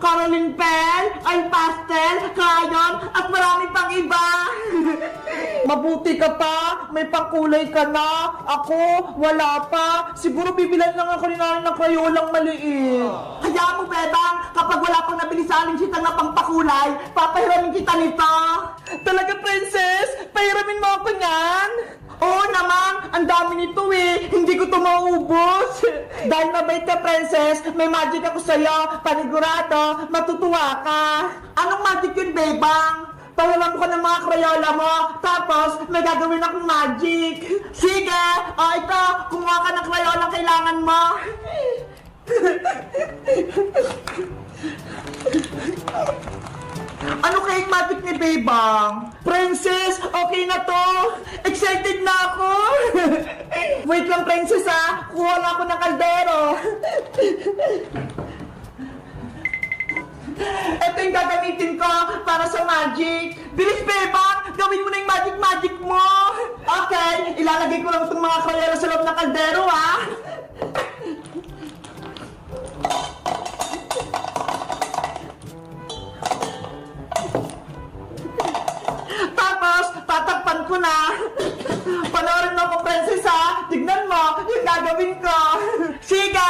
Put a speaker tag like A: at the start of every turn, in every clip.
A: Caroline pen, ay pastel, crayon, at marami pang iba. Mabuti ka pa, may pangkulay ka na. Ako, wala pa. Siguro bibilan lang ako ni nanay ng krayolang maliit. Hayaan mo, Bebang, kapag wala pang nabili sa aling sitang na pangpakulay, papahiramin kita nito. Talaga, Princess? Pahiramin mo ako niyan? Oo naman, ang dami nito eh. Hindi ko ito maubos. Dahil mabait ka, Princess, may magic ako sa'yo. Panigurado, matutuwa ka. Anong magic yun, Bebang? Pahiram ko ng mga krayola mo, tapos may gagawin akong magic. Sige, ito, kumuha ka ng krayola kailangan mo. Ano kayong magic ni Bebang? Princess, okay na to. Excited na ako. Wait lang, Princess, ha. Kuha na ako ng kaldero. Ito yung gagamitin ko para sa magic. Bilis, Bebang! Gawin mo na yung magic mo. Okay, ilalagay ko lang itong mga krayola sa loob ng kaldero, ha. Tapos, tatakpan ko na. Panoorin mo ko, Princess, ha? Tignan mo yung gagawin ko. Sige!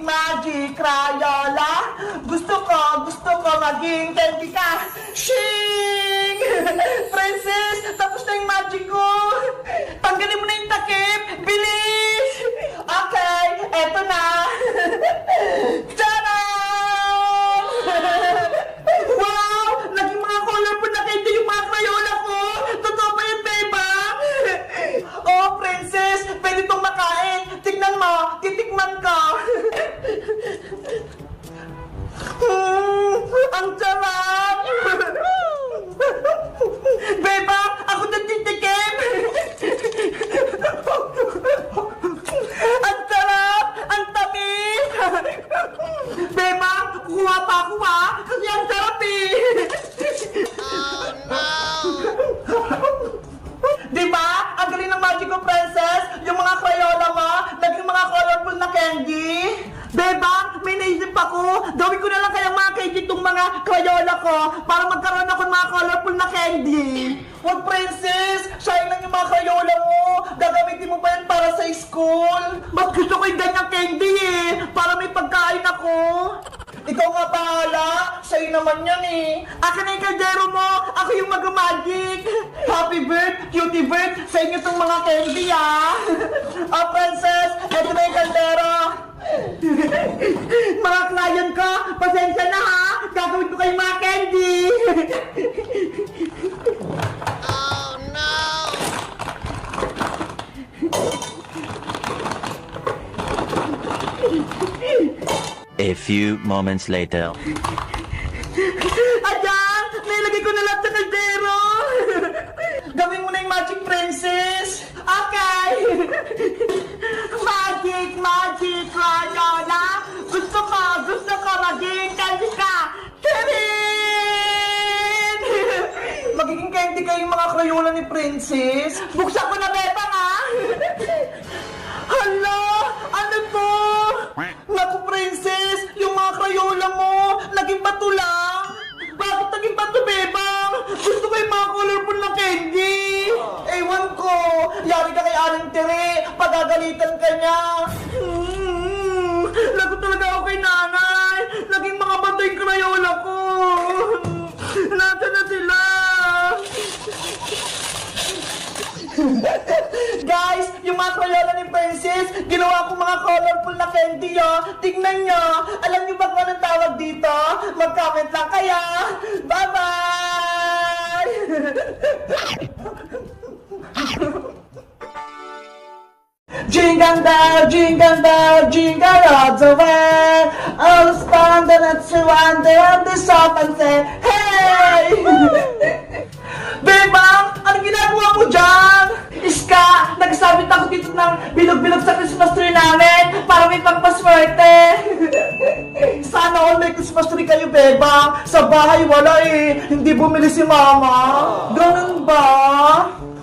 A: Magic, Crayola. Gusto ko maging candy ka. Shing! Princess, tapos na yung magic ko. Tanggalin mo na yung takip. Bilis! Okay, eto na. Tadam! Wow! Naging mga colorful na candy yung mga Crayola ko. Totoo ba yun, Bebang? Oh, Princess, pwede itong makain. Tignan mo, titikman ko. Ang sarap! Bebang, ako nagtitikim! Ang sarap! Ang tamis! Bebang, kuha pa ako, ha? Kasi ang sarap, eh! Diba? Ang galing ng magic ko, Princess! Yung mga Crayola mo, naging mga colorful na candy! Bebang, may naisip ako! Gawin ko na lang kayang mga candy itong mga Crayola ko para magkaroon ako ng mga colorful na candy! Wag, Princess! Sayang lang yung mga Crayola mo! Gagamitin mo pa yan para sa school! Mas gusto ko yung ganyang candy eh! Para may pagkain ako! Ikaw nga bahala! Sa'yo naman yan eh! Akin na yung kaldero mo! Ako yung mag-magic! Happy bird! Cutie bird! Sa inyo itong mga candy ah! Oh, Princess! Ito na yung kaldero! Mga client ko! Pasensya na ha! Gagawin ko kayong mga candy!
B: Oh no!
C: A few moments later.
A: Ayan! Nilagay ko na lahat sa kaldero! Gawin mo na yung magic, Princess! Okay! Magic, Crayola! Gusto ko maging candy ka! Tirin! Magiging candy kayo yung mga Crayola ni Princess? Buksan ko na, Bebang, ha? Hala! Ano to? Naku, Princess! Yung mga Crayola mo, naging bato lang! Bakit naging bato, Bebang? Gusto ko yung mga colorful na candy! Ewan ko! Yari ka kay Aling Tere! Pagagalitan ka niya! Lagot talaga ako kay nanay! Naging mga bato yung Crayola ko! Nasaan na sila? Guys, yung mga Crayola ni Princess, ginawa ko mga colorful na candy, oh. Tignan nyo. Alam nyo ba kung anong tawag dito? Mag-comment lang kaya. Bye-bye! Jingle bell, jingle all the way. All the fun that it's wonder and the shop and say, hey! Bebang, anong ginagawa mo dyan? Iska, nagsabit ako dito ng bilog-bilog sa Christmas tree namin para may pagpaswerte. Sana all may Christmas tree kayo, Bebang. Sa bahay wala eh. Hindi bumili si Mama. Ganun ba?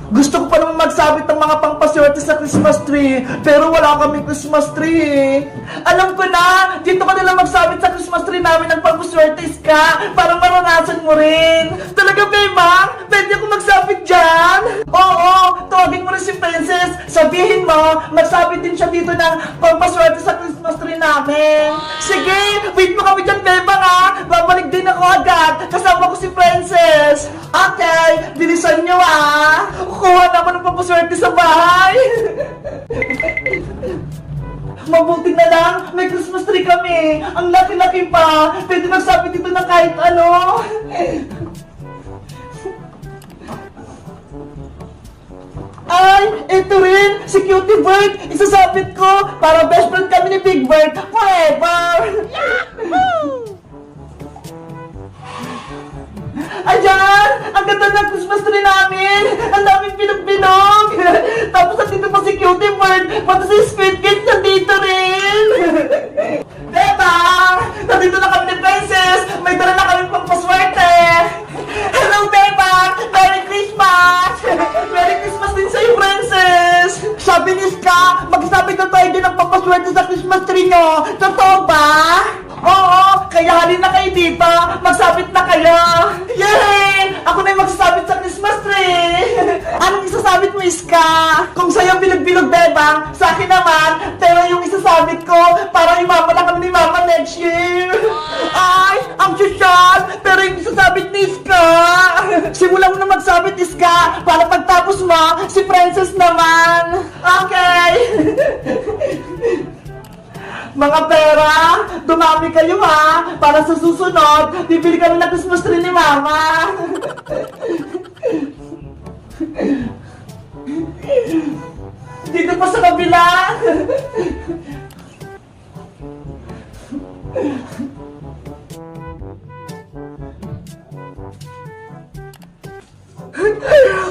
A: Gusto ko pa naman magsabit ng mga pangpaswerte sa Christmas tree, pero wala kaming Christmas tree eh. Alam ko na, dito ka nila magsabit sa Christmas tree namin ng pangpaswerte, Iska, para maranasan mo rin. Talaga, Bebang? Pwede ako magsabit dyan? Oo, tawagin mo rin si Princess. Sabihin mo, magsabit din siya dito ng pangpaswerte sa Christmas tree namin. Sige, wait mo kami dyan, Bebang ha. Babalik din ako agad. Kasama ko si Princess. Okay, bilisan nyo ah. Kuha na ako ng pampaswerte sa bahay. Mabuti na lang, may Christmas tree kami. Ang laki-laki pa. Pwede magsabit dito na kahit ano. Ay, ito rin, si Cutie Bird. Isasabit ko para best friend kami ni Big Bird forever. Ayan! Ang ganda ng Christmas tree namin! Ang daming binog-binog! Tapos nandito pa si Cutie Bird, pati si Squid Kid nandito rin! Diba? Nandito na kami ni Princess! May dala na kami pang paswerte! Hello, Diba? Merry Christmas! Merry Christmas din sa'yo, Princess! Sabi ni Ska, magsabi na tayo din ng papaswerte sa Christmas tree nyo! Totoo ba? Oo! Kaya halin na kayo dito! Magsabit na kayo! Yay! Ako na yung magsasabit sa Christmas tree! Anong isasabit mo, Iska? Kung sa'yo bilog-bilog, Bebang, sa akin naman, pero yung isasabit ko, para imama na kami ni Mama next year! Ay! Ang sosyal! Pero yung isasabit ni Iska! Simulan mo na magsabit, Iska! Para pagtapos mo, si Princess naman! Okay! Mga pera, dumami kayo ha! Para sa susunod, bibili kami ng Christmas tree ni Mama! Dito pa sa kabila!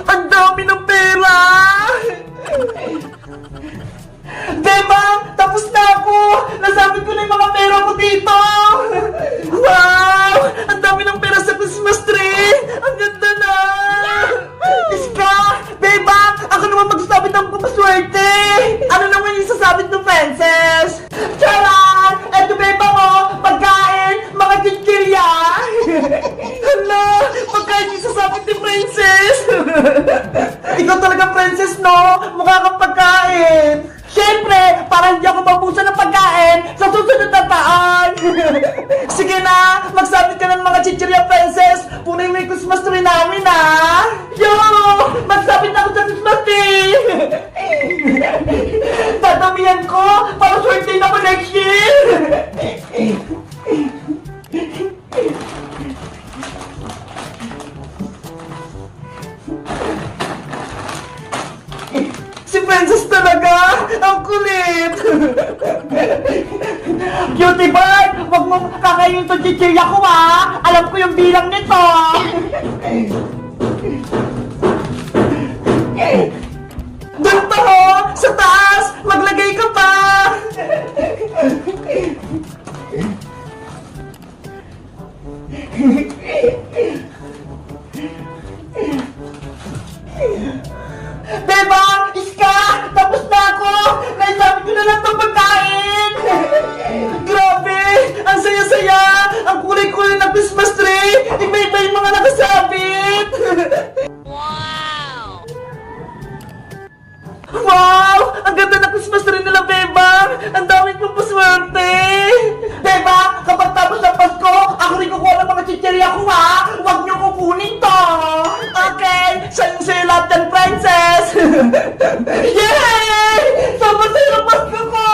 A: Ang dami ng pera! Diba? Tapos na ako! Nasabit ko na yung mga pera ko dito! Wow! Ang dami ng pera sa Christmas tree! Ang ganda na! Iska! Diba? Ako naman magsasabit ng papaswerte! Ano naman yung sasabit ng Princess? Charan! Eto Beba mo! Pagkain! Mga chichirya! Hala! Pagkain yung sasabit ni Princess! Ikaw talaga, Princess, no? Mukha kang pagkain! Siyempre, para hindi ako mabusa ng pagkain sa susunod na taon! Sige na, magsabit ka ng mga chichirya, Princess! Punay mo yung Christmas tree namin, ha? Yo! Magsabit na ako sa Christmas tree! Tatamihan ko para swerte na ako next year! Si Princess talaga! Ang kulit! Cutie Bird! Huwag mo kakainin itong chichirya ko ha! Alam ko yung bilang nito! Doon pa ho! Sa taas! Maglagay ka pa! Bebang! Iska! Tapos na ako! Naisabit ko na lang itong pagkain! Grabe! Ang saya-saya! Ang kulay-kulay na Christmas tree! Iba-iba yung mga nakasabit!
B: Wow!
A: Wow! Ang ganda na Christmas tree nila, Bebang! Ang dami kong paswerte! Bebang! Kapag tapos ng Pasko, ako rin kukuha ng mga chichirya ko ha! Huwag niyo kukunin to! Okay! Sa'yo lahat yan, Princess! Yay! Sama-sayo ng Pasko ko!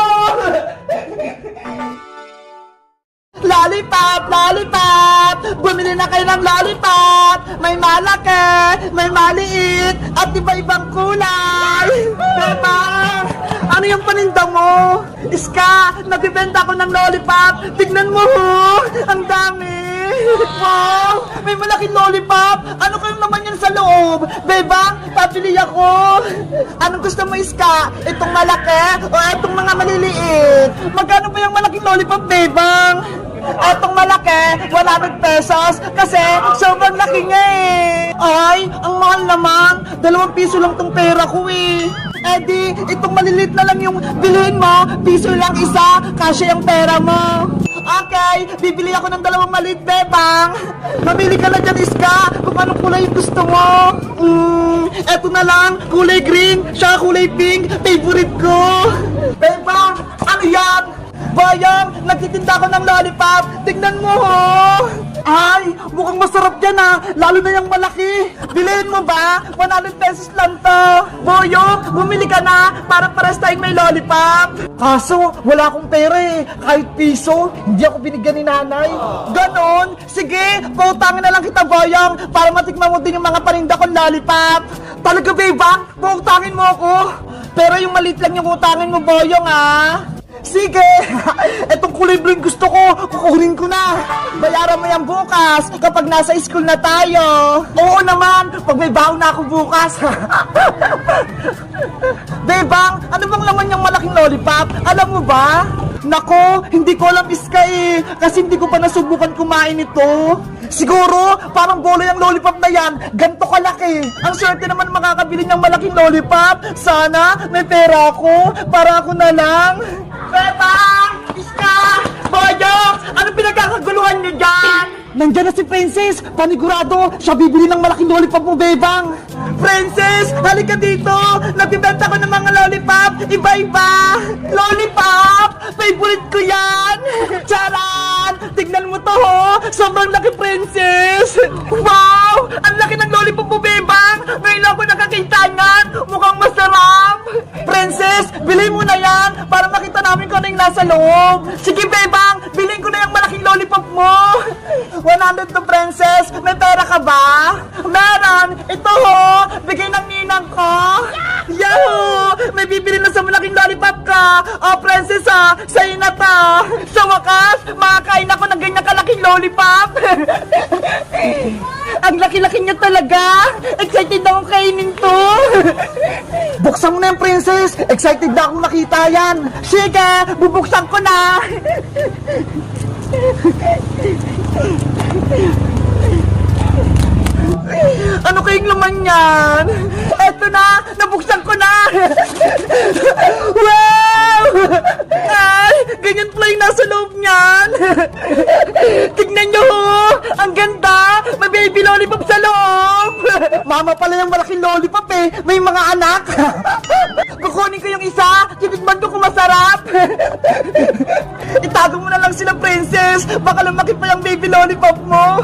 A: Lollipop! Lollipop! Bumili na kayo ng lollipop! May malaki! May maliit! At iba-ibang kulay! Bebang! Ano yung paninda mo? Iska! Nagbibenta ako ng lollipop! Tignan mo ho! Ang dami! Wow! May malaking lollipop! Ano kayong naman yan sa loob? Bebang, pabili ako! Anong gusto mo, Iska? Itong malaki o itong mga maliliit? Magkano ba yung malaking lollipop, Bebang? Etong malaki, 100 pesos. Kasi sobrang laki niya eh. Ay, ang mahal naman. 2 piso lang tong pera ko eh. Eddie, itong malilit na lang yung bilhin mo. Piso lang isa, kasya yung pera mo. Okay, bibili ako ng 2 maliit, bebang. Mamili ka na dyan, Iska, kung anong kulay yung gusto mo. Eto na lang, kulay green, siya kulay pink, favorite ko. Bebang, ano yan? Bayang, nagtitinda ko ng lollipop. Tignan mo, ho. Ay, mukhang masarap yan, ha. Lalo na yung malaki. Bilhin mo ba? 100 pesos lang to. Boyo, bumili ka na para pares tayong may lollipop. Kaso, wala akong pera eh. Kahit piso, hindi ako binigyan ni nanay. Ganon? Sige, pautangin na lang kita, Boyong, para matikman mo din yung mga paninda kong lollipop. Talaga, bebang? Pautangin mo ako. Pero yung maliit lang yung utangin mo, Boyong, ha. Sige! Etong kulay blue yung gusto ko, kukunin ko na. Bayaran mo yan bukas kapag nasa school na tayo. Oo naman, pag may baon na ako bukas. Bebang, ano bang laman yung malaking lollipop? Alam mo ba? Nako, hindi ko alam, Iska eh. Kasi hindi ko pa nasubukan kumain ito. Siguro, parang bola yung lollipop na yan. Ganto kalaki. Ang swerte naman makakabili ng malaking lollipop. Sana may pera ako para ako na lang. Bebang! Iska! Boyong! Ano pinagkakaguluhan niyo dyan? Nandiyan na si Princess! Panigurado, siya bibili ng malaking lollipop mo, Bebang! Princess! Halika dito! Nagbibenta ko ng mga lollipop! Iba-iba! Lollipop! Favorite ko yan! Charan! Tignan mo to, ho! Sobrang laki, Princess! Wow! Ang laki ng lollipop mo, Bebang! Ngayon lang ako nakakita niyan! Mukhang masarap! Princess! Bilhin mo na yan! Para makita namin kung ano yung nasa loob! Sige, Bebang! Bilhin ko na yung malaking lollipop mo! 100 to, Princess! May pera ka ba? Meron! Ito, ho! Bigay ng ninang ko! Yahoo! May bibili na sa malaking lollipop ka! Oh, Princess, ha! Sa'yo na to! Sa wakas, makakain ako ng ganyan kalaking lollipop! Ang laki-laki niya talaga! Excited akong kainin to! Buksan mo na yan, Princess! Excited na akong makita yan! Sige! Bubuksan ko na! Ano kayong laman yan? Eto na! Nabuksan ko na! Wow! Ay! Ganyan pala yung nasa loob niyan! Tignan nyo! Ang ganda! May baby lollipop sa loob! Mama pala yung malaking lollipop eh! May mga anak! Kukunin ko yung isa! Titigman ko kung masarap! Itago mo na lang sila, Princess! Baka lumaki pa yung baby lollipop mo!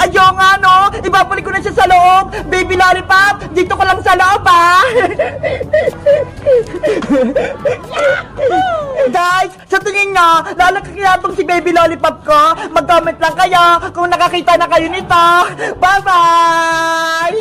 A: Ayaw nga, no? Ibabalik ko na siya sa loob! Baby lollipop! Dito ko lang sa loob, ha? Guys, sa tingin nyo, lalaki kaya itong si baby lollipop ko? Mag-comment lang kayo kung nakakita na kayo nito! Bye-bye!